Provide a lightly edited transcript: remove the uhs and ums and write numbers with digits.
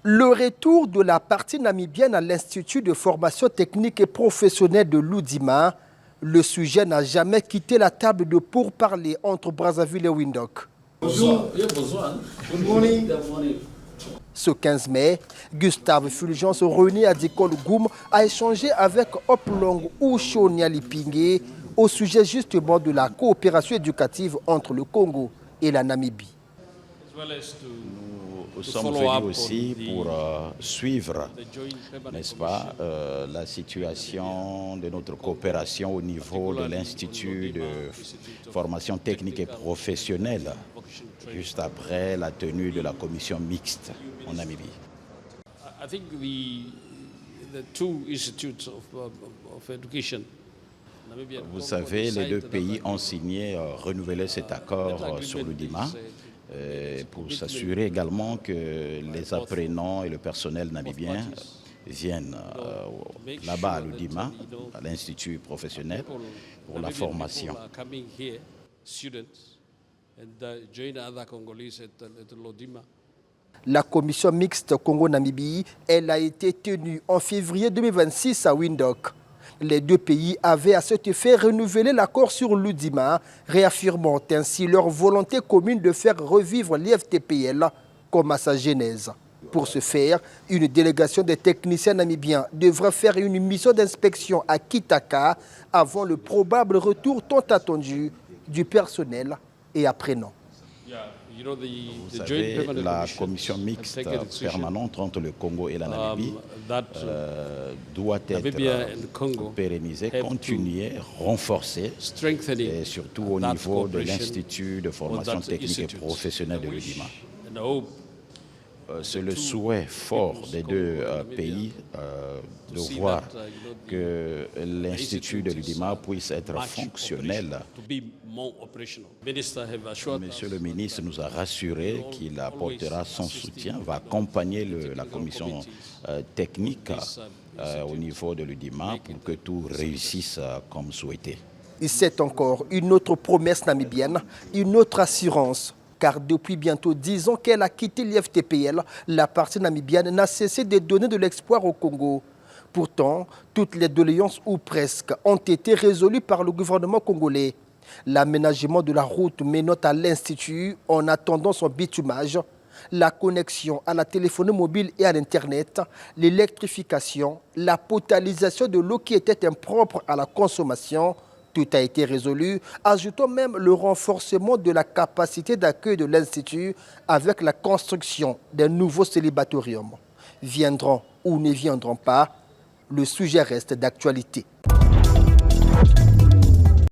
Le retour de la partie namibienne à l'Institut de formation technique et professionnelle de l'Oudima, le sujet n'a jamais quitté la table de pourparlers entre Brazzaville et Windhoek. Bonjour. Good morning. Ce 15 mai, Gustave Fulgence, réuni à Dikol Goum, a échangé avec Oplong Oucho Nyalipingue au sujet justement de la coopération éducative entre le Congo et la Namibie. Nous sommes venus aussi pour suivre, n'est-ce pas, la situation de notre coopération au niveau de l'Institut de formation technique et professionnelle, juste après la tenue de la commission mixte en Namibie. Vous savez, les deux pays ont signé, renouvelé cet accord sur l'Oudima, pour s'assurer également que les apprenants et le personnel namibien viennent là-bas à l'Oudima, à l'Institut professionnel, pour la formation. La commission mixte Congo-Namibie, elle a été tenue en février 2026 à Windhoek. Les deux pays avaient à cet effet renouvelé l'accord sur l'Oudima, réaffirmant ainsi leur volonté commune de faire revivre l'IFTPL comme à sa genèse. Pour ce faire, une délégation des techniciens namibiens devrait faire une mission d'inspection à Kitaka avant le probable retour tant attendu du personnel et apprenant. Vous savez, la commission mixte permanente entre le Congo et la Namibie doit être pérennisée, continuée, renforcée, et surtout au niveau de l'Institut de formation technique et professionnelle de l'Oudima. C'est le souhait fort des deux pays de voir que l'Institut de l'Oudima puisse être fonctionnel. Monsieur le ministre nous a rassuré qu'il apportera son soutien, va accompagner la commission technique au niveau de l'Oudima pour que tout réussisse comme souhaité. C'est encore une autre promesse namibienne, une autre assurance. Car depuis bientôt 10 ans qu'elle a quitté l'IFTPL, la partie namibienne n'a cessé de donner de l'espoir au Congo. Pourtant, toutes les doléances ou presque ont été résolues par le gouvernement congolais. L'aménagement de la route menant à l'Institut en attendant son bitumage, la connexion à la téléphonie mobile et à l'Internet, l'électrification, la potabilisation de l'eau qui était impropre à la consommation. Tout a été résolu, ajoutant même le renforcement de la capacité d'accueil de l'Institut avec la construction d'un nouveau célibatorium. Viendront ou ne viendront pas, le sujet reste d'actualité.